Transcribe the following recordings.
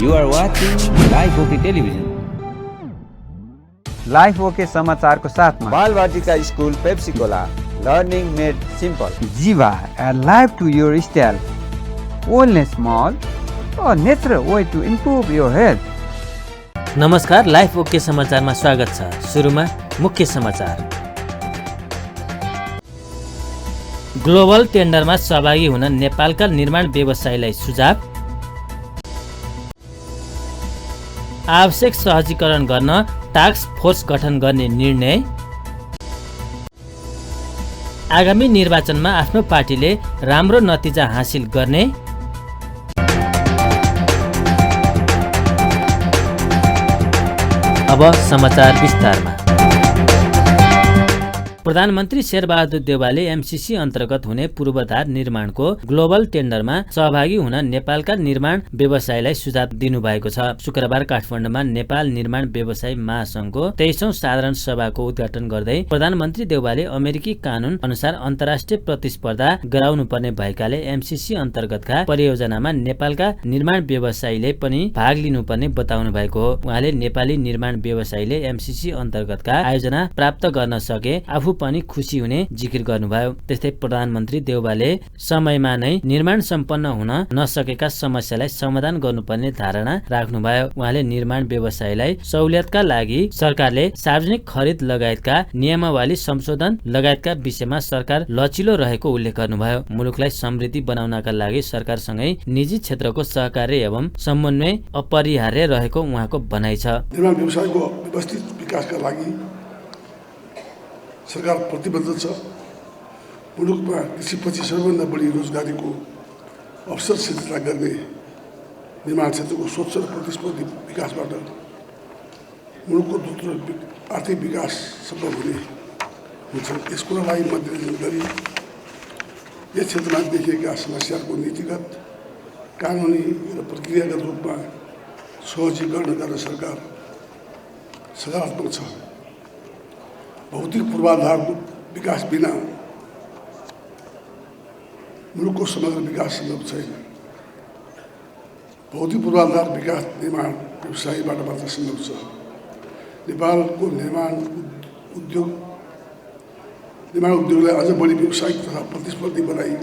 You are watching Live OK Television. Life OK समाचारको साथमा Balvatika school Pepsicola learning made simple Jiva life to your style wellness mall a natural way to improve your health. नमस्कार, Life OK समाचारमा स्वागत छ। सुरुमा मुख्य समाचार। ग्लोबल टेन्डरमा सहभागी हुन नेपालका निर्माण व्यवसायीलाई सुझाव। आवश्यक सहजीकरण गर्न टास्क फोर्स गठन गर्ने निर्णय। आगामी निर्वाचनमा आफ्नो पार्टीले राम्रो नतिजा हासिल गर्ने। अब समाचार विस्तारमा। प्रधानमन्त्री शेरबहादुर देउवाले एमसीसी अन्तर्गत हुने पूर्वाधार निर्माणको ग्लोबल टेन्डरमा सहभागी हुन नेपालका निर्माण व्यवसायीलाई सुझाव दिनुभएको छ। शुक्रबार काठमाडौँमा नेपाल निर्माण व्यवसायी महासंघको 23औं साधारण सभाको उद्घाटन गर्दै प्रधानमन्त्री देउवाले अमेरिकी कानून अनुसार अन्तर्राष्ट्रिय प्रतिस्पर्धा गराउनुपर्ने भएकाले एमसीसी अन्तर्गतका परियोजनामा नेपालका निर्माण व्यवसायीले पनि भाग लिनुपर्ने बताउनु भएको हो। उहाँले नेपाली निर्माण व्यवसायीले एमसीसी अन्तर्गतका आयोजना प्राप्त गर्न सके आफू पनि खुसी हुने जिकिर गर्नुभयो। त्यस्तै प्रधानमन्त्री देउवाले समयमा नै निर्माण सम्पन्न हुन नसकेका समस्यालाई समाधान गर्नुपर्ने धारणा राख्नुभयो। उहाँले निर्माण व्यवसायीलाई सहुलियतका लागि सरकारले सार्वजनिक खरिद लगायतका नियमावली संशोधन लगायतका विषयमा सरकार लचिलो रहेको उल्लेख गर्नुभयो। मुलुकलाई समृद्धि बनाउनका लागि सरकारसँगै निजी क्षेत्रको सहकार्य एवं समन्वय अपरिहार्य रहेको उहाँको भनाइ छ। निर्माण व्यवसायको व्यवस्थित विकासका लागि सरकार प्रतिबद्ध छ। मुलुकमा कृषिपछि सबैभन्दा बढी रोजगारीको अवसर सृजना गर्ने निर्माण क्षेत्रको स्वच्छ र प्रतिस्पर्धी विकासबाट मुलुकको द्रुत आर्थिक विकास सम्भव हुने हुन्छ। यस कुरालाई मध्यनजर गरी यस क्षेत्रमा देखिएका समस्याहरूको नीतिगत, कानुनी र प्रक्रियागत रूपमा सहजीकरण गर्न सरकार सकारात्मक छ। भौतिक पूर्वाधारको विकास बिना मुलुकको समग्र विकास सम्भव छैन। भौतिक पूर्वाधार विकास निर्माण व्यवसायीबाट मात्र सम्भव छ। नेपालको निर्माण उद्योगलाई अझ बढी व्यावसायिक तथा प्रतिस्पर्धी बनाई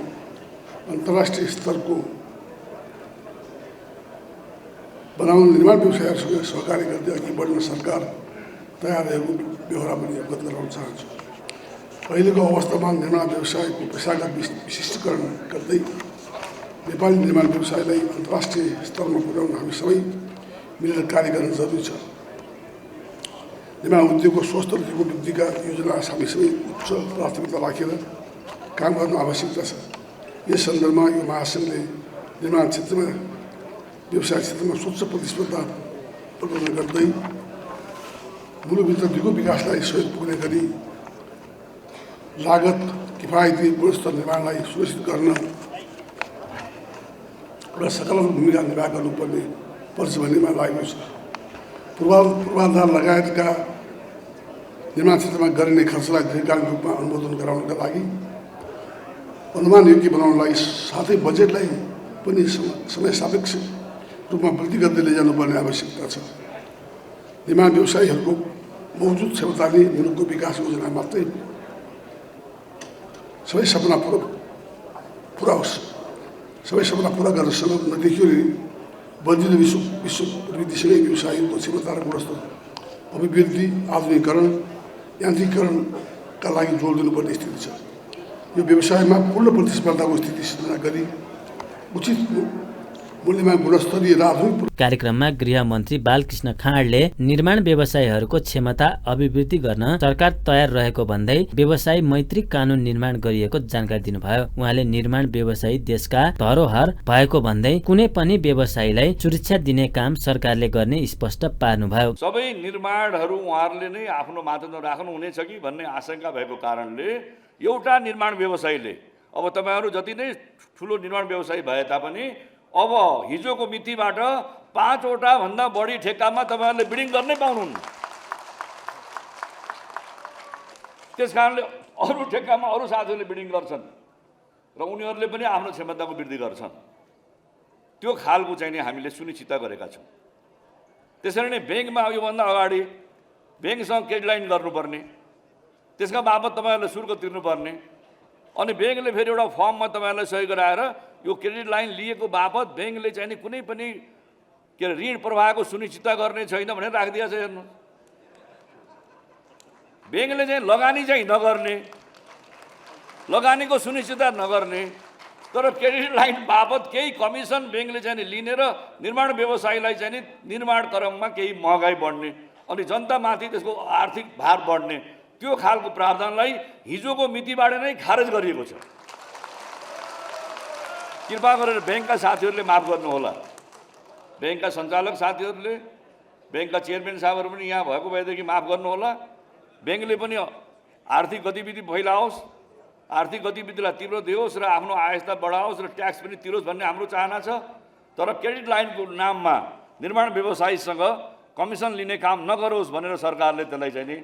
अन्तर्राष्ट्रिय स्तरको बनाउन निर्माण व्यवसायहरूसँग सहकार्य गर्दै अघि बढ्न सरकार तयार रहेको बेहोरा पनि अवगत गराउन चाहन्छु। अहिलेको अवस्थामा निर्माण व्यवसायको पेसागत विशिष्टीकरण गर्दै नेपाली निर्माण व्यवसायलाई अन्तर्राष्ट्रिय स्तरमा पुर्याउन हामी सबै मिलेर कार्य गर्न जरुरी छ। निर्माण उद्योगको स्वस्थ र तीव्र वृद्धिका योजना हामी सबै उच्च प्राथमिकता राखेर काम गर्नु आवश्यकता छ। यस सन्दर्भमा यो महासङ्घले निर्माण क्षेत्रमा व्यवसाय क्षेत्रमा स्वच्छ प्रतिस्पर्धा प्रबन्धन गर्दै मुलुकभित्र दिगो विकासलाई सहयोग पुग्ने गरी लागत किफायती गुणस्तर निर्माणलाई सुनिश्चित गर्न एउटा सकारात्मक भूमिका निर्वाह गर्नुपर्ने पर्छ भन्नेमा लागेको छ। पूर्वाधार लगायतका निर्माण क्षेत्रमा गरिने खर्चलाई दीर्घकालीन रूपमा अनुमोदन गराउनका लागि अनुमान योग्य बनाउनलाई साथै बजेटलाई पनि समय सापेक्ष रूपमा वृद्धि गर्दै लैजानुपर्ने आवश्यकता छ। निर्माण व्यवसायीहरूको मौजुद क्षमताले मुलुकको विकास योजना मात्रै सबै सपना पुरा होस्। सबै सपना पुरा गर्न सम्भव नदेखियो भने बदलिँदो विश्व प्रवृत्तिसँगै व्यवसायीको क्षमता र गुणस्तर अभिवृद्धि, आधुनिकीकरण, यान्त्रिकीकरणका लागि जोड दिनुपर्ने स्थिति छ। यो व्यवसायमा पूर्ण प्रतिस्पर्धाको स्थिति सृजना गरी उचित मूल्यमा गुणस्तरीय र आधुनिक। कार्यक्रममा गृहमन्त्री बालकृष्ण खाँडले निर्माण व्यवसायीहरूको क्षमता अभिवृद्धि गर्न सरकार तयार रहेको भन्दै व्यवसायी मैत्री कानून निर्माण गरिएको जानकारी दिनुभयो। उहाँले निर्माण व्यवसायी देशका धरोहर भएको भन्दै कुनै पनि व्यवसायीलाई सुरक्षा दिने काम सरकारले गर्ने स्पष्ट पार्नुभयो। सबै निर्माणहरू उहाँहरूले नै आफ्नो मातहतमा राख्नु हुनेछ कि भन्ने आशंका भएको कारणले एउटा निर्माण व्यवसायीले अब तपाईहरू जति नै ठुलो निर्माण व्यवसायी भए तापनि अब हिजोको मितिबाट 5वटा भन्दा बढी ठेक्कामा तपाईहरुले बिडिङ गर्नै पाउनुहुन्न। त्यसकारणले अरु ठेक्कामा अरु साथीहरूले बिडिङ गर्छन् र उनीहरूले पनि आफ्नो क्षमताको वृद्धि गर्छन्। त्यो खालको चाहिँ नि हामीले सुनिश्चित गरेका छौँ। त्यसरी नै ब्याङ्कमा योभन्दा अगाडि ब्याङ्कसँग क्रेडिट लाइन गर्नुपर्ने, त्यसका बाबत तपाईँहरूले शुल्क तिर्नुपर्ने, अनि ब्याङ्कले फेरि एउटा फर्ममा तपाईँहरूलाई सही गराएर यो क्रेडिट लाइन लिएको बापत ब्याङ्कले चाहिँ नि कुनै पनि के अरे ऋण प्रवाहको सुनिश्चित गर्ने छैन भनेर राखिदिएको छ। हेर्नु, ब्याङ्कले चाहिँ लगानी चाहिँ नगर्ने, लगानीको सुनिश्चितता नगर्ने, तर क्रेडिट लाइन बापत केही कमिसन ब्याङ्कले चाहिँ नि लिने र निर्माण व्यवसायीलाई चाहिँ नि निर्माण क्रममा केही महँगाई बढ्ने अनि जनतामाथि त्यसको आर्थिक भार बढ्ने, त्यो खालको प्रावधानलाई हिजोको मितिबाट नै खारेज गरिएको छ। कृपा गरेर ब्याङ्कका साथीहरूले माफ गर्नुहोला, ब्याङ्कका सञ्चालक साथीहरूले, ब्याङ्कका चेयरम्यान साहबहरू पनि यहाँ भएको भएदेखि माफ गर्नुहोला। ब्याङ्कले पनि आर्थिक गतिविधि फैलाओस्, आर्थिक गतिविधिलाई तीव्र दियोस् र आफ्नो आयस्ता बढाओस् र ट्याक्स पनि तिरोस् भन्ने हाम्रो चाहना छ। तर क्रेडिट लाइनको नाममा निर्माण व्यवसायीसँग कमिसन लिने काम नगरोस् भनेर सरकारले त्यसलाई चाहिँ नि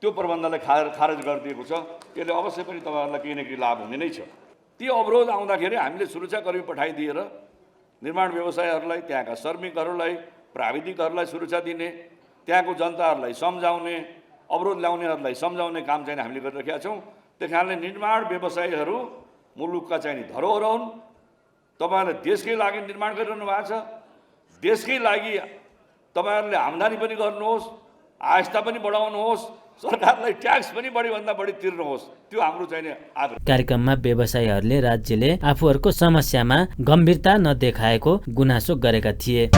त्यो प्रबन्धलाई खारेज गरिदिएको छ। यसले अवश्य पनि तपाईँहरूलाई केही न केही लाभ हुने नै छ। ती अवरोध आउँदाखेरि हामीले सुरक्षाकर्मी पठाइदिएर निर्माण व्यवसायीहरूलाई, त्यहाँका श्रमिकहरूलाई, प्राविधिकहरूलाई सुरक्षा दिने, त्यहाँको जनताहरूलाई सम्झाउने, अवरोध ल्याउनेहरूलाई सम्झाउने काम चाहिँ हामीले गरिरहेका छौँ। त्यस कारणले निर्माण व्यवसायीहरू मुलुकका चाहिँ नि धरोहर हुन्। तपाईँहरूले देशकै लागि निर्माण गरिरहनु भएको छ, देशकै लागि तपाईँहरूले आम्दानी पनि गर्नुहोस्, आयस्ता पनि बढाउनुहोस्, सरकारलाई ट्याक्स पनि बढीभन्दा बढी तिर्नुहोस्, त्यो हाम्रो चाहिँ आग्रह। कार्यक्रममा व्यवसायीहरूले राज्यले आफूहरूको समस्यामा गम्भीरता नदेखाएको गुनासो गरेका थिए।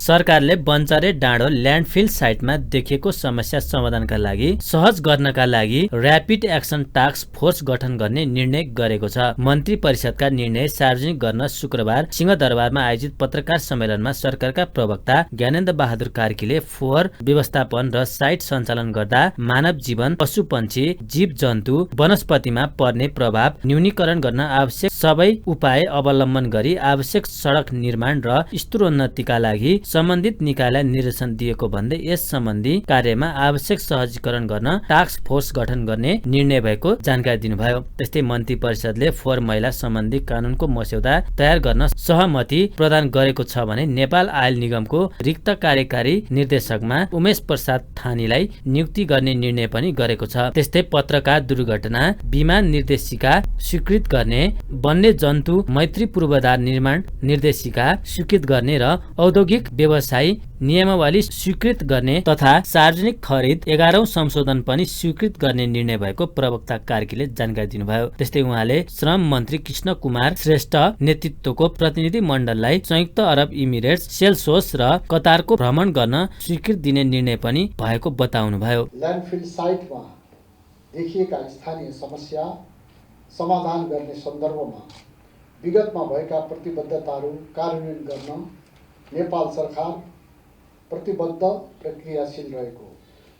सरकारले बन्चरे डाँडो ल्यान्डफिल साइटमा देखिएको समस्या समाधानका लागि सहज गर्नका लागि र्यापिड एक्सन टास्क फोर्स गठन गर्ने निर्णय गरेको छ। मन्त्री परिषदका निर्णय सार्वजनिक गर्न शुक्रबार सिंहदरबारमा आयोजित पत्रकार सम्मेलनमा सरकारका प्रवक्ता ज्ञानेन्द्र बहादुर कार्कीले फोहोर व्यवस्थापन र साइट सञ्चालन गर्दा मानव जीवन, पशुपन्छी, जीव जन्तु, वनस्पतिमा पर्ने प्रभाव न्यूनीकरण गर्न आवश्यक सबै उपाय अवलम्बन गरी आवश्यक सडक निर्माण र स्तरोन्नतिका लागि सम्बन्धित निकायलाई निर्देशन दिएको भन्दै यस सम्बन्धी कार्यमा आवश्यक सहजीकरण गर्न टास्क फोर्स गठन गर्ने निर्णय भएको जानकारी दिनुभयो। त्यस्तै मन्त्री परिषदले फोहोर मैला सम्बन्धी कानूनको मस्यौदा तयार गर्न सहमति प्रदान गरेको छ भने नेपाल आयल निगमको रिक्त कार्यकारी निर्देशकमा उमेश प्रसाद थानीलाई नियुक्ति गर्ने निर्णय पनि गरेको छ। त्यस्तै पत्रकार दुर्घटना बिमा निर्देशिका स्वीकृत गर्ने, वन्य जन्तु मैत्री पूर्वाधार निर्माण निर्देशिका स्वीकृत गर्ने र औद्योगिक व्यवसाय नियमावली स्वीकृत गर्ने तथा सार्वजनिक खरिद 11औं संशोधन पनि स्वीकृत गर्ने निर्णय भएको प्रवक्ता कार्कीले जानकारी दिनुभयो। त्यस्तै उहाँले श्रम मन्त्री कृष्ण कुमार श्रेष्ठ नेतृत्वको प्रतिनिधि मण्डललाई संयुक्त अरब इमिरेट्स, सेल्सोस र कतारको भ्रमण गर्न स्वीकृत दिने निर्णय पनि भएको बताउनुभयो। ल्यान्डफिल साइटमा देखिएका स्थानीय समस्या समाधान गर्ने सन्दर्भमा विगतमा भएका प्रतिबद्धताहरू कार्यान्वयन गर्न नेपाल सरकार प्रतिबद्ध प्रक्रियाशील रहेको,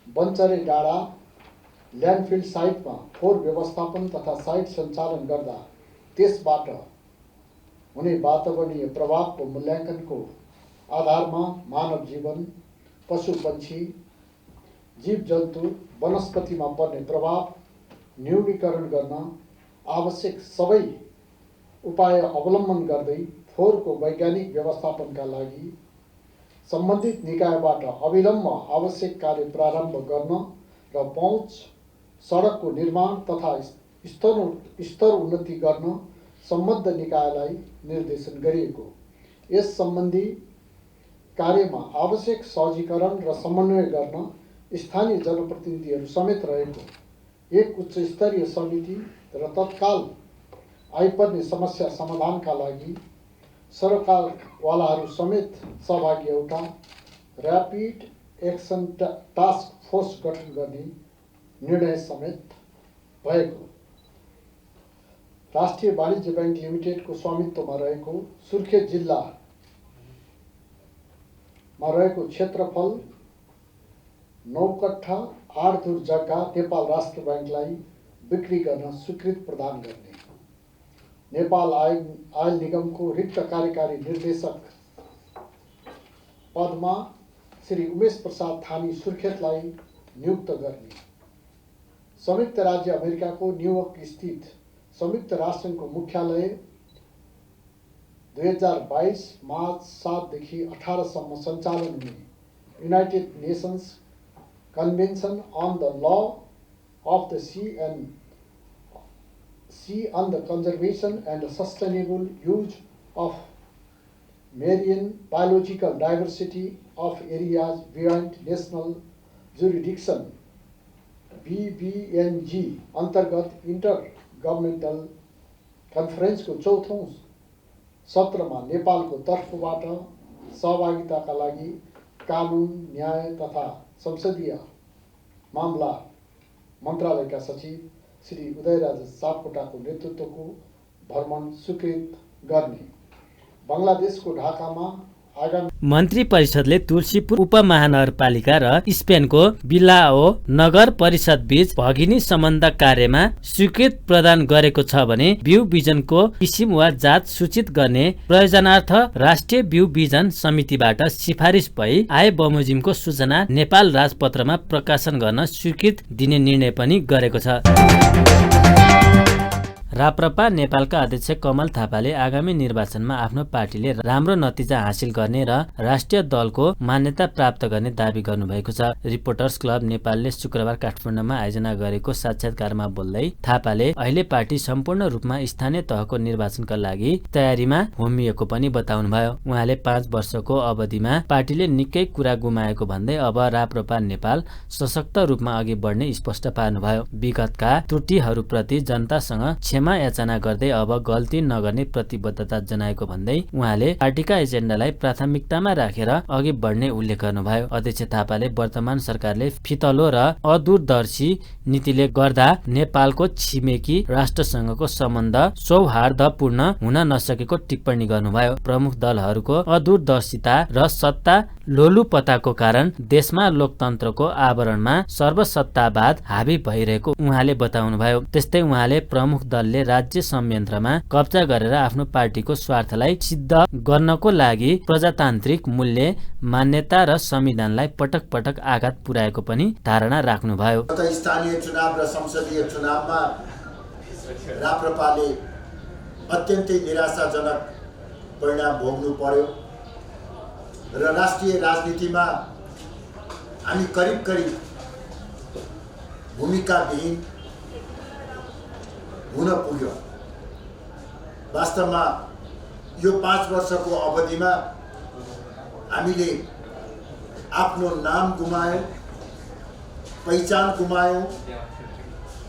बन्चरे डाँडा ल्यान्डफिल साइटमा फोहोर व्यवस्थापन तथा साइट सञ्चालन गर्दा त्यसबाट हुने वातावरणीय प्रभावको मूल्याङ्कनको आधारमा मानव जीवन, पशुपन्छी, जीव जन्तु, वनस्पतिमा पर्ने प्रभाव न्यूनीकरण गर्न आवश्यक सबै उपाय अवलम्बन गर्दै फोहोरको वैज्ञानिक व्यवस्थापनका लागि सम्बन्धित निकायबाट अविलम्ब आवश्यक कार्य प्रारम्भ गर्न र पहुँच सडकको निर्माण तथा स्तर उन्नति गर्न सम्बद्ध निकायलाई निर्देशन गरिएको। यस सम्बन्धी कार्यमा आवश्यक सहजीकरण र समन्वय गर्न स्थानीय जनप्रतिनिधिहरू समेत रहेको एक उच्च स्तरीय समिति र तत्काल आइपर्ने समस्या समाधानका लागि सरकारवालाहरू समेत सहभागी एउटा र्यापिड एक्सन टास्क फोर्स गठन गर्ने निर्णय समेत भएको। राष्ट्रिय वाणिज्य बैंक लिमिटेडको स्वामित्वमा रहेको सुर्खेत जिल्लामा रहेको क्षेत्रफल 9 कट्ठा 8 धुर जग्गा नेपाल राष्ट्र बैंकलाई बिक्री गर्न स्वीकृति प्रदान गर्ने, नेपाल आयल निगमको रिक्त कार्यकारी निर्देशक पदमा श्री उमेश प्रसाद थानी सुर्खेतलाई नियुक्त गर्ने, संयुक्त राज्य अमेरिकाको न्युयोर्क स्थित संयुक्त राष्ट्रको मुख्यालय 2022 मार्च 7 देखि 18 सम्म सञ्चालन हुने United Nations Convention on the Law of the Sea on the conservation and sustainable use of marine biological diversity of areas beyond national jurisdiction BBNG अन्तर्गत इन्टर गभर्मेन्टल कन्फरेन्सको चौथौँ सत्रमा नेपालको तर्फबाट सहभागिताका लागि कानुन, न्याय तथा संसदीय मामला मन्त्रालयका सचिव श्री उदयराज सापकोटाको नेतृत्वको भ्रमण स्वीकृत गर्ने बङ्गलादेशको ढाकामा मन्त्री परिषदले तुलसीपुर उपमहानगरपालिका र स्पेनको बिलाओ नगर परिषद बीच भगिनी सम्बन्ध कार्यमा स्वीकृत प्रदान गरेको छ भने बिउ बिजनको किसिम वा जात सूचित गर्ने प्रयोजनार्थ राष्ट्रिय बिउ बिजन समितिबाट सिफारिस भई आए बमोजिमको सूचना नेपाल राजपत्रमा प्रकाशन गर्न स्वीकृत दिने निर्णय पनि गरेको छ। राप्रपा नेपालका अध्यक्ष कमल थापाले आगामी निर्वाचनमा आफ्नो पार्टीले राम्रो नतिजा हासिल गर्ने र राष्ट्रिय दलको मान्यता प्राप्त गर्ने दावी गर्नुभएको छ। रिपोर्टर्स क्लब नेपालले शुक्रबार काठमाडौँमा आयोजना गरेको साक्षात्कारमा बोल्दै थापाले अहिले पार्टी सम्पूर्ण रूपमा स्थानीय तहको निर्वाचनका लागि तयारीमा होमिएको पनि बताउनुभयो। उहाँले 5 वर्षको अवधिमा पार्टीले निकै कुरा गुमाएको भन्दै अब राप्रपा नेपाल सशक्त रूपमा अघि बढ्ने स्पष्ट पार्नुभयो। विगतका त्रुटिहरूप्रति जनतासँग क्षमा याचना गर्दै अब गल्ती नगर्ने प्रतिबद्धता जनाएको भन्दै उहाँले पार्टीका एजेन्डालाई प्राथमिकतामा राखेर अघि बढ्ने उल्लेख गर्नुभयो। अध्यक्ष थापाले वर्तमान सरकारले फितलो र अदूरदर्शी नीतिले गर्दा नेपालको छिमेकी राष्ट्रसँगको सम्बन्ध सौहार्दपूर्ण हुन नसकेको टिप्पणी गर्नुभयो। प्रमुख दलहरूको अदूरदर्शिता र सत्ता लोलुपताको कारण देशमा लोकतन्त्रको आवरणमा सर्वसत्तावाद हावी भइरहेको उहाँले बताउनुभयो। त्यस्तै उहाँले प्रमुख दलले राज्य संयन्त्रमा कब्जा गरेर आफ्नो पार्टीको स्वार्थलाई सिद्ध गर्नको लागि प्रजातान्त्रिक मूल्य, मान्यता र संविधानलाई पटक पटक आघात पुर्याएको पनि धारणा राख्नुभयो। स्थानीय चुनाव र संसदीय चुनावमा राप्रपाले अत्यन्तै निराशाजनक परिणाम भोग्नु पर्यो र राष्ट्रिय राजनीतिमा हामी करिब करिब भूमिकाविहीन हुन पुग्यो। वास्तवमा यो 5 वर्षको अवधिमा हामीले आफ्नो नाम गुमायौँ, पहिचान गुमायौँ,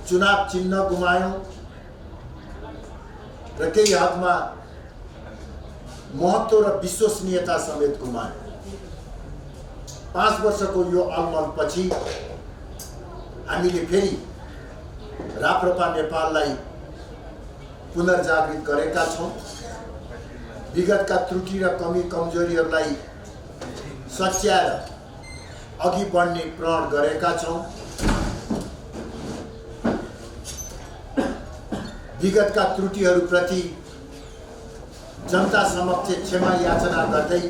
चुनाव चिन्ह गुमायौँ र केही हदमा महत्त्व र विश्वसनीयता समेत गुमायौँ। 5 वर्षको यो अलमलपछि हामीले फेरि राप्रपा नेपाललाई पुनर्जागृत गरेका छौँ। विगतका त्रुटि र कमी कमजोरीहरूलाई सच्याएर अघि बढ्ने प्रण गरेका छौँ। विगतका त्रुटिहरूप्रति जनता समक्ष क्षमा याचना गर्दै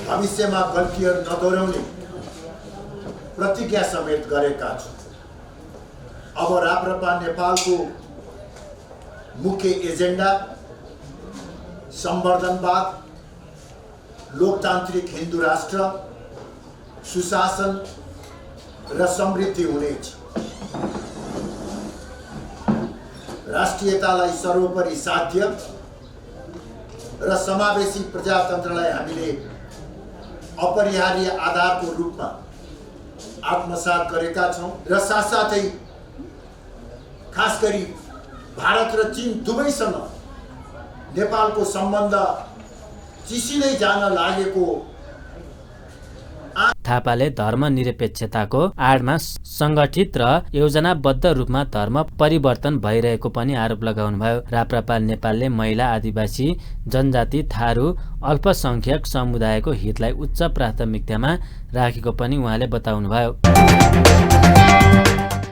भविष्यमा गल्तीहरू नदोहोऱ्याउने प्रतिज्ञा समेत गरेका छौँ। अब राप्रपा नेपालको मुख्य एजेन्डा संवर्धनवाद, लोकतान्त्रिक हिन्दू राष्ट्र, सुशासन र समृद्धि हुनेछ। राष्ट्रियतालाई सर्वोपरि साध्य र समावेशी प्रजातन्त्रलाई हामीले अपरिहार्य आधारको रूपमा आत्मसात गरेका छौँ र साथसाथै खास गरी भारत र चीन दुवैसँग नेपालको सम्बन्ध चिसिँदै जान लागेको। थापाले धर्मनिरपेक्षताको आडमा संगठित र योजनाबद्ध रूपमा धर्म परिवर्तन भइरहेको पनि आरोप लगाउनुभयो। राप्रपा नेपालले महिला, आदिवासी, जनजाति, थारू, अल्पसंख्यक समुदायको हितलाई उच्च प्राथमिकतामा राखेको पनि उहाँले बताउनुभयो।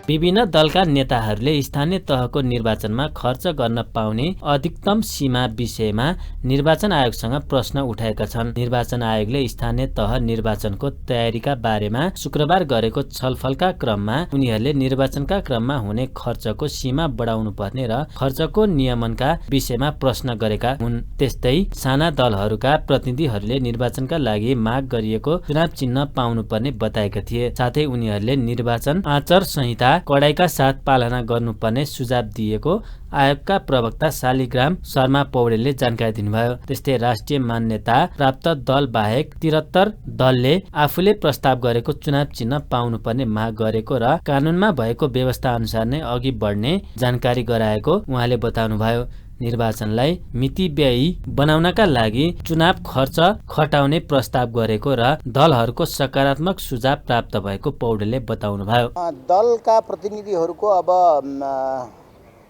विभिन्न दलका नेताहरूले स्थानीय तहको निर्वाचनमा खर्च गर्न पाउने अधिकतम सीमा विषयमा निर्वाचन आयोगसँग प्रश्न उठाएका छन्। निर्वाचन आयोगले स्थानीय तह निर्वाचनको तयारीका बारेमा शुक्रबार गरेको छलफलका क्रममा उनीहरूले निर्वाचनका क्रममा हुने खर्चको सीमा बढाउनु पर्ने र खर्चको नियमनका विषयमा प्रश्न गरेका हुन्। त्यस्तै साना दलहरूका प्रतिनिधिहरूले निर्वाचनका लागि माग गरिएको चुनाव चिन्ह पाउनुपर्ने बताएका थिए। साथै उनीहरूले निर्वाचन आचार संहिता कडाइका साथ पालना गर्नुपर्ने सुझाव दिएको आयोगका प्रवक्ता शालिग्राम शर्मा पौडेलले जानकारी दिनुभयो। त्यस्तै राष्ट्रिय मान्यता प्राप्त दल बाहेक 73 दलले आफूले प्रस्ताव गरेको चुनाव चिन्ह पाउनुपर्ने माग गरेको र कानूनमा भएको व्यवस्था अनुसार नै अघि बढ्ने जानकारी गराएको उहाँले बताउनुभयो। निर्वाचनलाई मितिव्ययी बनाउनका लागि चुनाव खर्च खटाउने प्रस्ताव गरेको र दलहरूको सकारात्मक सुझाव प्राप्त भएको पौडेलले बताउनुभयो। दलका प्रतिनिधिहरूको अब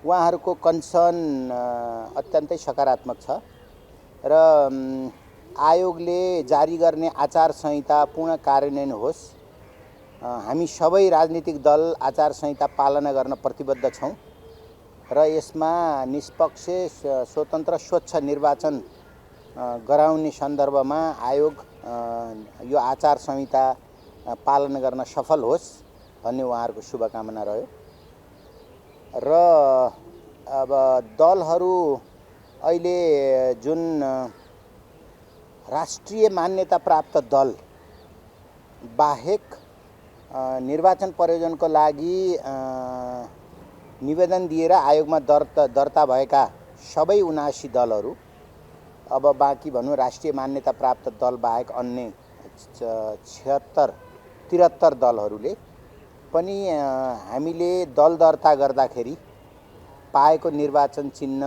उहाँहरूको कन्सर्न अत्यन्तै सकारात्मक छ र आयोगले जारी गर्ने आचार संहिता पूर्ण कार्यान्वयन होस्। हामी सबै राजनीतिक दल आचार संहिता पालना गर्न प्रतिबद्ध छौँ र यसमा निष्पक्ष स्वतन्त्र स्वच्छ निर्वाचन गराउने सन्दर्भमा आयोग यो आचार संहिता पालना गर्न सफल होस् भन्ने उहाँहरूको शुभकामना रह्यो र अब दलहरू अहिले जुन राष्ट्रिय मान्यता प्राप्त दल बाहेक निर्वाचन प्रयोजनको लागि निवेदन दिएर आयोगमा दर्ता भएका सबै 79 दलहरू अब बाँकी भनौँ राष्ट्रिय मान्यता प्राप्त दल बाहेक अन्य 73 दलहरूले पनि हामीले दल दर्ता गर्दाखेरि पाएको निर्वाचन चिन्ह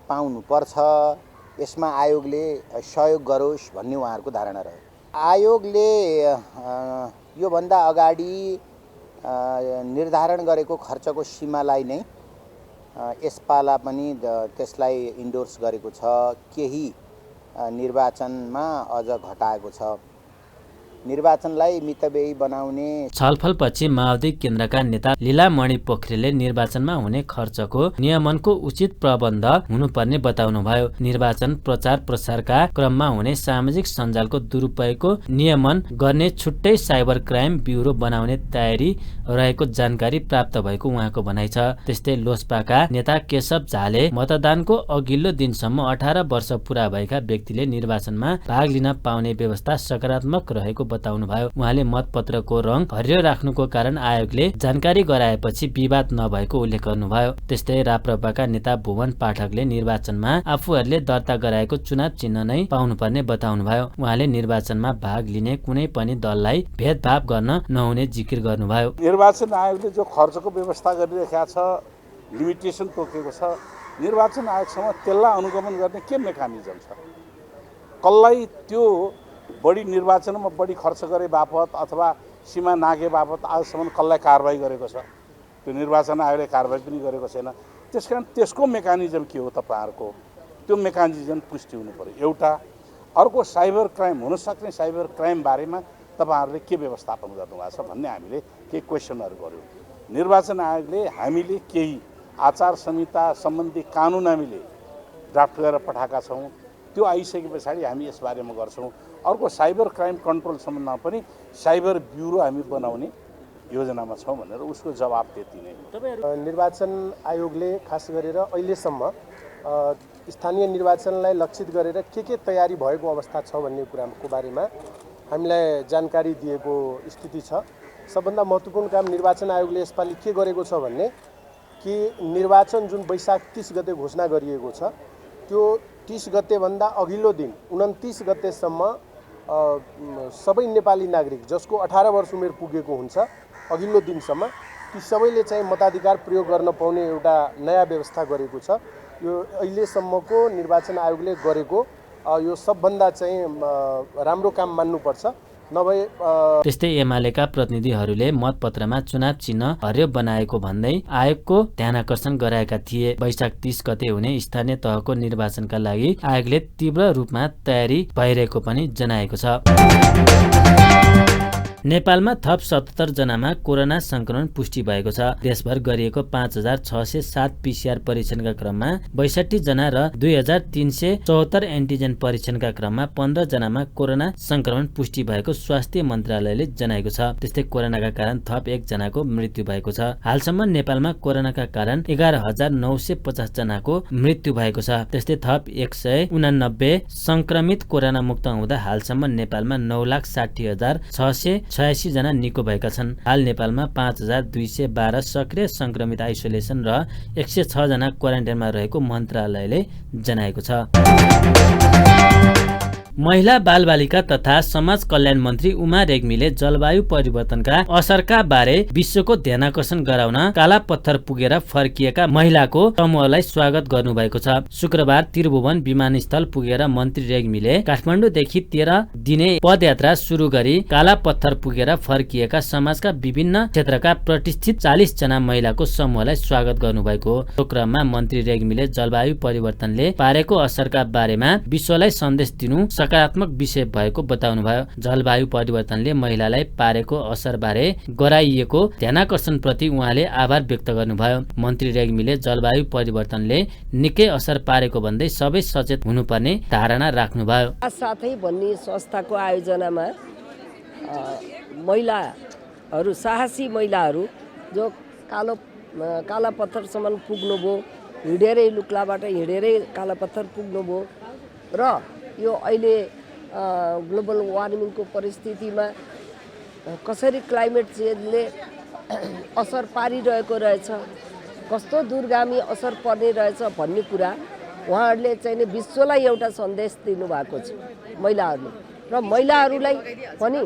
पाउनुपर्छ। यसमा आयोगले सहयोग गरोस् भन्ने उहाँहरूको धारणा रह्यो। आयोगले योभन्दा अगाडि निर्धारण गरेको खर्चको सीमालाई नै यसपाला पनि त्यसलाई इन्डोर्स गरेको छ। केही निर्वाचनमा अझ घटाएको छ। निर्वाचनलाई मितव्ययी बनाउने छलफलपछि माओवादी केन्द्रका नेता लीलामणि पोखरेलले निर्वाचनमा हुने खर्चको नियमनको उचित प्रबन्ध हुनुपर्ने बताउनुभयो। निर्वाचन प्रचार प्रसारका क्रममा हुने सामाजिक सञ्जालको दुरुपयोगको नियमन गर्ने छुट्टै साइबर क्राइम ब्युरो बनाउने तयारी रहेको जानकारी प्राप्त भएको उहाँको भनाइ छ। त्यस्तै लोजपाका नेता केशव झाले मतदानको अघिल्लो दिनसम्म 18 वर्ष पुरा भएका व्यक्तिले निर्वाचनमा भाग लिन पाउने व्यवस्था सकारात्मक रहेको बताउनुभयो। उहाँले मतपत्रको रङ हरियो राख्नुको कारण आयोगले जानकारी गराएपछि विवाद नभएको उल्लेख गर्नुभयो। त्यस्तै राप्रपाका नेता भुवन पाठकले निर्वाचनमा आफूहरूले दर्ता गराएको चुनाव चिन्ह नै पाउनुपर्ने बताउनुभयो। उहाँले निर्वाचनमा भाग लिने कुनै पनि दललाई भेदभाव गर्न नहुने जिकिर गर्नुभयो। निर्वाचन आयोगले जो खर्चको व्यवस्था गरिरहेका छ, लिमिटेसन तोकेको छ, निर्वाचन आयोगसँग त्यसलाई अनुगमन गर्ने के मेकानिजम छ? कसलाई त्यो बढी निर्वाचनमा बढी खर्च गरे बापत अथवा सीमा नागे बापत आजसम्म कसलाई कारबाही गरेको छ? त्यो निर्वाचन आयोगले कारबाही पनि गरेको छैन। त्यसकारण त्यसको मेकानिजम के हो तपाईँहरूको? त्यो मेकानिजम पुष्टि हुनु पर्यो एउटा। अर्को साइबर क्राइम हुनसक्ने साइबर क्राइम बारेमा तपाईँहरूले के व्यवस्थापन गर्नुभएको छ भन्ने हामीले केही क्वेसनहरू गऱ्यौँ। निर्वाचन आयोगले हामीले केही आचार संहिता सम्बन्धी कानुन हामीले ड्राफ्ट गरेर पठाएका छौँ। त्यो आइसके पछाडि हामी यसबारेमा गर्छौँ। अर्को साइबर क्राइम कन्ट्रोल सम्बन्धमा पनि साइबर ब्युरो हामी बनाउने योजनामा छौँ भनेर उसको जवाब त्यति नै। निर्वाचन आयोगले खास गरेर अहिलेसम्म स्थानीय निर्वाचनलाई लक्षित गरेर के तयारी भएको अवस्था छ भन्ने कुराको बारेमा हामीलाई जानकारी दिएको स्थिति छ। सबभन्दा महत्त्वपूर्ण काम निर्वाचन आयोगले यसपालि के गरेको छ भन्ने कि निर्वाचन जुन वैशाख 30 गते घोषणा गरिएको छ त्यो 30 गतेभन्दा अघिल्लो दिन 29 गतेसम्म सबै नेपाली नागरिक जसको 18 वर्ष उमेर पुगेको हुन्छ अघिल्लो दिनसम्म ती सबैले चाहिँ मताधिकार प्रयोग गर्न पाउने एउटा नयाँ व्यवस्था गरेको छ। यो अहिलेसम्मको निर्वाचन आयोगले गरेको यो सबभन्दा चाहिँ राम्रो काम मान्नुपर्छ। त्यस्तै एमालेका प्रतिनिधिहरूले मतपत्रमा चुनाव चिन्ह हरियो बनाएको भन्दै आयोगको ध्यानआकर्षण गराएका थिए। वैशाख 30 गते हुने स्थानीय तहको निर्वाचनका लागि आयोगले तीव्र रूपमा तयारी भइरहेको पनि जनाएको छ। नेपालमा थप 77 जनामा कोरोना संक्रमण पुष्टि भएको छ। देशभर गरिएको 5607 पीसीआर परीक्षणका क्रममा 62 जना र 2374 एन्टिजेन परीक्षणका क्रममा 15 जनामा कोरोना संक्रमण पुष्टि भएको स्वास्थ्य मन्त्रालयले जनाएको छ। त्यस्तै कोरोनाका कारण थप 1 जनाको मृत्यु भएको छ। हालसम्म नेपालमा कोरोनाका कारण 11950 जनाको मृत्यु भएको छ। त्यस्तै थप 189 संक्रमित कोरोना मुक्त हुँदा हालसम्म नेपालमा 9,60,686 जना निको भएका छन्। हाल नेपालमा 5212 सक्रिय संक्रमित आइसोलेसन र 106 जना क्वारेन्टाइनमा रहेको मन्त्रालयले जनाएको छ। महिला बालबालिका तथा समाज कल्याण मन्त्री उमा रेग्मीले जलवायु परिवर्तनका असरका बारे विश्वको ध्यानाकर्षण गराउन काला पत्थर पुगेर फर्किएका महिलाको समूहलाई स्वागत गर्नुभएको छ। शुक्रबार त्रिभुवन विमानस्थल पुगेर मन्त्री रेग्मीले काठमाडौँदेखि 13 दिने पदयात्रा सुरु गरी काला पत्थर पुगेर फर्किएका समाजका विभिन्न क्षेत्रका प्रतिष्ठित 40 जना महिलाको समूहलाई स्वागत गर्नुभएको हो। सो क्रममा मन्त्री रेग्मीले जलवायु परिवर्तनले पारेको असरका बारेमा विश्वलाई सन्देश दिनु सकारात्मक विषय भएको बताउनुभयो। जलवायु परिवर्तनले महिलालाई पारेको असरबारे गराइएको ध्यानाकर्षण प्रति उहाँले आभार व्यक्त गर्नुभयो। मन्त्री रेग्मीले जलवायु परिवर्तनले निकै असर पारेको भन्दै सबै सचेत हुनुपर्ने धारणा राख्नुभयो। साथै भन्ने संस्थाको आयोजनामा महिलाहरू, साहसी महिलाहरू जो काला पत्थरसम्म पुग्नुभयो, हिँडेरै लुक्लाबाट हिँडेरै काला पत्थर पुग्नुभयो र यो अहिले ग्लोबल वार्मिङको परिस्थितिमा कसरी क्लाइमेट चेन्जले असर पारिरहेको रहेछ, कस्तो दूरगामी असर पर्ने रहेछ भन्ने कुरा उहाँहरूले चाहिँ विश्वलाई एउटा सन्देश दिनुभएको छ महिलाहरूले। र महिलाहरूलाई पनि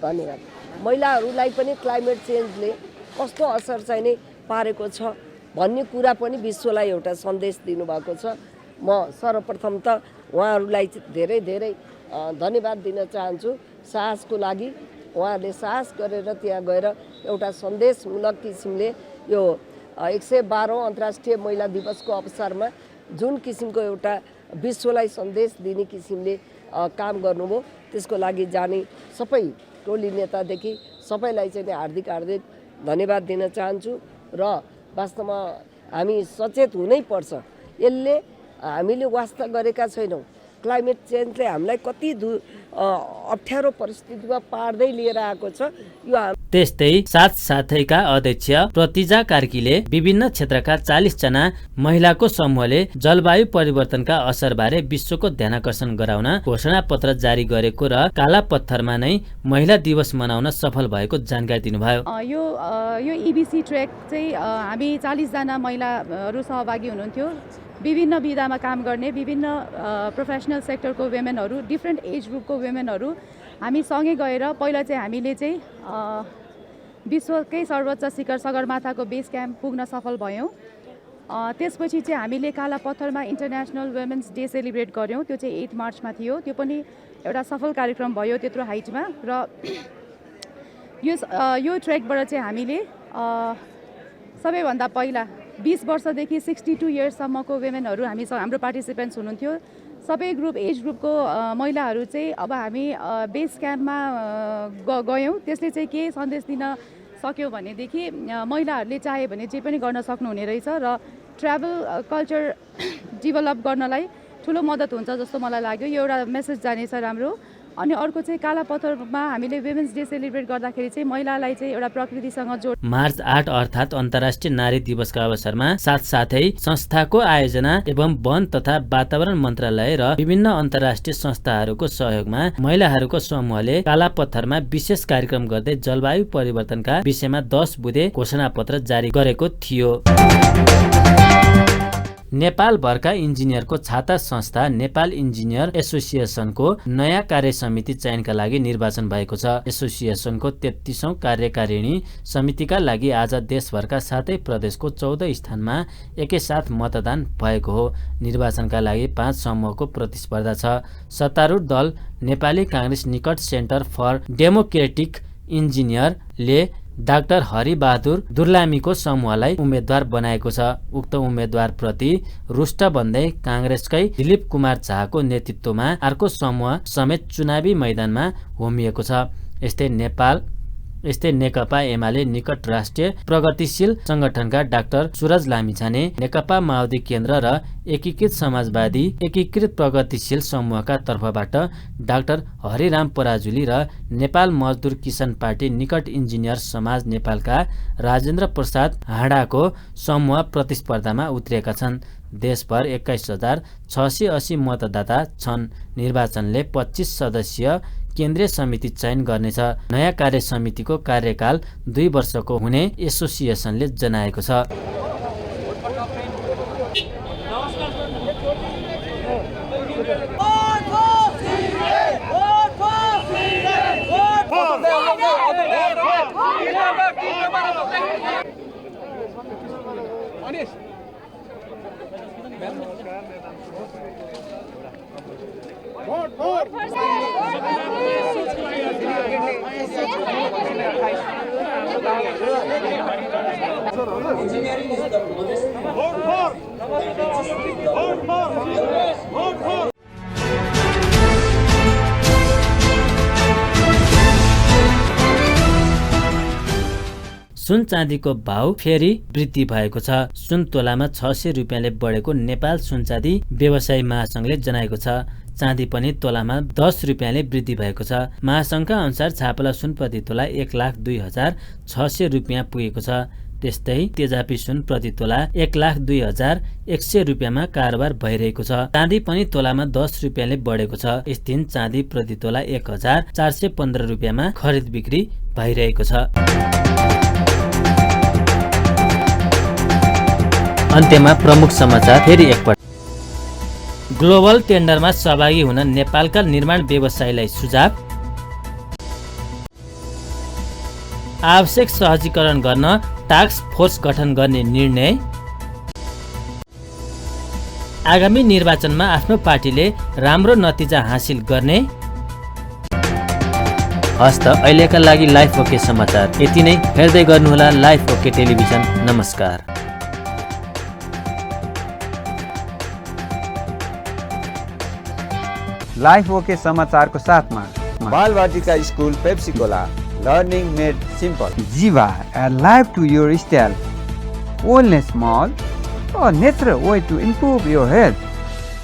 धन्यवाद, महिलाहरूलाई पनि क्लाइमेट चेन्जले कस्तो असर चाहिँ पारेको छ भन्ने कुरा पनि विश्वलाई एउटा सन्देश दिनुभएको छ। म सर्वप्रथम त उहाँहरूलाई धेरै धेरै धन्यवाद दिन चाहन्छु साहसको लागि। उहाँहरूले साहस गरेर त्यहाँ गएर एउटा सन्देशमूलक किसिमले यो 112औं अन्तर्राष्ट्रिय महिला दिवसको अवसरमा जुन किसिमको एउटा विश्वलाई सन्देश दिने किसिमले काम गर्नुभयो, त्यसको लागि जाने सबै टोली नेतादेखि सबैलाई चाहिँ हार्दिक हार्दिक धन्यवाद दिन चाहन्छु। र वास्तवमा हामी सचेत हुनै पर्छ। यसले हामीले वास्ता गरेका छैनौँ। क्लाइमेट चेन्जले हामीलाई कति अप्ठ्यारो परिस्थितिमा पार्दै लिएर आएको छ। यो त्यस्तै साथसाथैका अध्यक्ष प्रतिजा कार्कीले विभिन्न क्षेत्रका 40 जना महिलाको समूहले जलवायु परिवर्तनका असरबारे विश्वको ध्यानाकर्षण गराउन घोषणा पत्र जारी गरेको र काला पत्थरमा नै महिला दिवस मनाउन सफल भएको जानकारी दिनुभयो। यो EBC ट्रेक चाहिँ हामी 40 जना महिलाहरू सहभागी हुनुहुन्थ्यो। विभिन्न विधामा काम गर्ने विभिन्न प्रोफेसनल सेक्टरको वुमेनहरू, डिफ्रेन्ट एज ग्रुपको वुमेनहरू हामी सँगै गएर पहिला चाहिँ हामीले चाहिँ विश्वकै सर्वोच्च शिखर सगरमाथाको बेस क्याम्प पुग्न सफल भयौँ। त्यसपछि चाहिँ हामीले काला पत्थरमा इन्टरनेसनल वुमेन्स डे सेलिब्रेट गऱ्यौँ। त्यो चाहिँ 8 मार्चमा थियो। त्यो पनि एउटा सफल कार्यक्रम भयो त्यत्रो हाइटमा। र यो ट्रेकबाट चाहिँ हामीले सबैभन्दा पहिला 20 वर्षदेखि 62 इयर्ससम्मको वुमेनहरू हाम्रो पार्टिसिपेन्ट्स हुनुहुन्थ्यो। सबै ग्रुप एज ग्रुपको महिलाहरू चाहिँ अब हामी बेस क्याम्पमा गयौँ। त्यसले चाहिँ के सन्देश दिन सक्यो भनेदेखि महिलाहरूले चाहे भने जे पनि गर्न सक्नुहुने रहेछ र ट्राभल कल्चर डेभलप गर्नलाई ठुलो मद्दत हुन्छ जस्तो मलाई लाग्यो। यो एउटा मेसेज जानेछ राम्रो। अनि अर्को चाहिँ काला पत्थरमा हामीले वुमेन्स डे सेलिब्रेट गर्दाखेरि चाहिँ महिलालाई चाहिँ एउटा प्रकृतिसँग जोड। मार्च 8 अर्थात् अन्तर्राष्ट्रिय नारी दिवसका अवसरमा साथसाथै संस्थाको आयोजना एवं वन तथा वातावरण मन्त्रालय र विभिन्न अन्तर्राष्ट्रिय संस्थाहरूको सहयोगमा महिलाहरूको समूहले काला पत्थरमा विशेष कार्यक्रम गर्दै जलवायु परिवर्तनका विषयमा 10 बुँदे घोषणापत्र जारी गरेको थियो। नेपाल भरका इन्जिनियरको छाता संस्था नेपाल इन्जिनियर एसोसिएसनको नयाँ कार्य समिति चयनका लागि निर्वाचन भएको छ। एसोसिएसनको 33औं कार्यकारिणी समितिका लागि आज देशभरका 7 प्रदेशको 14 स्थानमा एकैसाथ मतदान भएको हो। निर्वाचनका लागि 5 समूहको प्रतिस्पर्धा छ। सत्तारूढ दल नेपाली कांग्रेस निकट सेन्टर फर डेमोक्रेटिक इन्जिनियरले डाक्टर हरिबहादुर दुर्लामीको समूहलाई उम्मेद्वार बनाएको छ। उक्त उम्मेद्वार प्रति रुष्ट बन्दै कांग्रेसकै दिलीप कुमार झाको नेतृत्वमा अर्को समूह समेत चुनावी मैदानमा होमिएको छ। यस्तै नेकपा एमाले निकट राष्ट्रिय प्रगतिशील संगठनका डाक्टर सुरज लामिछाने, नेकपा माओवादी केन्द्र र एकीकृत समाजवादी एकीकृत प्रगतिशील समूहका तर्फबाट डाक्टर हरिराम पराजुली र नेपाल मजदुर किसान पार्टी निकट इन्जिनियर समाज नेपालका राजेन्द्र प्रसाद हाँडाको समूह प्रतिस्पर्धामा उत्रिएका छन्। देशभर 21,680 मतदाता छन्। निर्वाचनले 25 सदस्यीय केन्द्रीय समिति चयन गर्नेछ। नयाँ कार्य समितिको कार्यकाल 2 वर्षको हुने एसोसिएसनले जनाएको छ। सुन चाँदीको भाउ फेरि वृद्धि भएको छ। सुन तोलामा 600 रुपियाँले बढेको नेपाल सुनचाँदी व्यवसायी महासंघले जनाएको छ। चाँदी पनि तोलामा 10 रुपियाँले वृद्धि भएको छ। महासंघका अनुसार छापला सुन प्रति तोला 1,02,600 रुपियाँ पुगेको छ। त्यस्तै तेजापी सुन प्रति तोला 1,02,100 रुपियाँमा कारोबार भइरहेको छ। चाँदी पनि तोलामा 10 रुपियाँले बढेको छ। यस दिन चाँदी प्रति तोला 1,415 रुपियाँमा खरिद बिक्री भइरहेको छ। अन्त्यमा प्रमुख समाचार फेरि एकपटक। ग्लोबल टेन्डरमा सहभागी हुन नेपालका निर्माण व्यवसायीलाई सुझाव। आवश्यक सहजीकरण गर्न टास्क फोर्स गठन गर्ने निर्णय। आगामी निर्वाचनमा आफ्नो पार्टीले राम्रो नतिजा हासिल गर्ने। हस्त अहिलेका लागि लाइफ ओके समाचार यति नै। हेर्दै गर्नुहोला लाइफ ओके टेलिभिजन। नमस्कार। लाइफ ओके समाचारको साथमा Balvatika school Pepsicola, learning made simple. Jiva, a life to your style. Wellness Mall, a natural way to improve your health.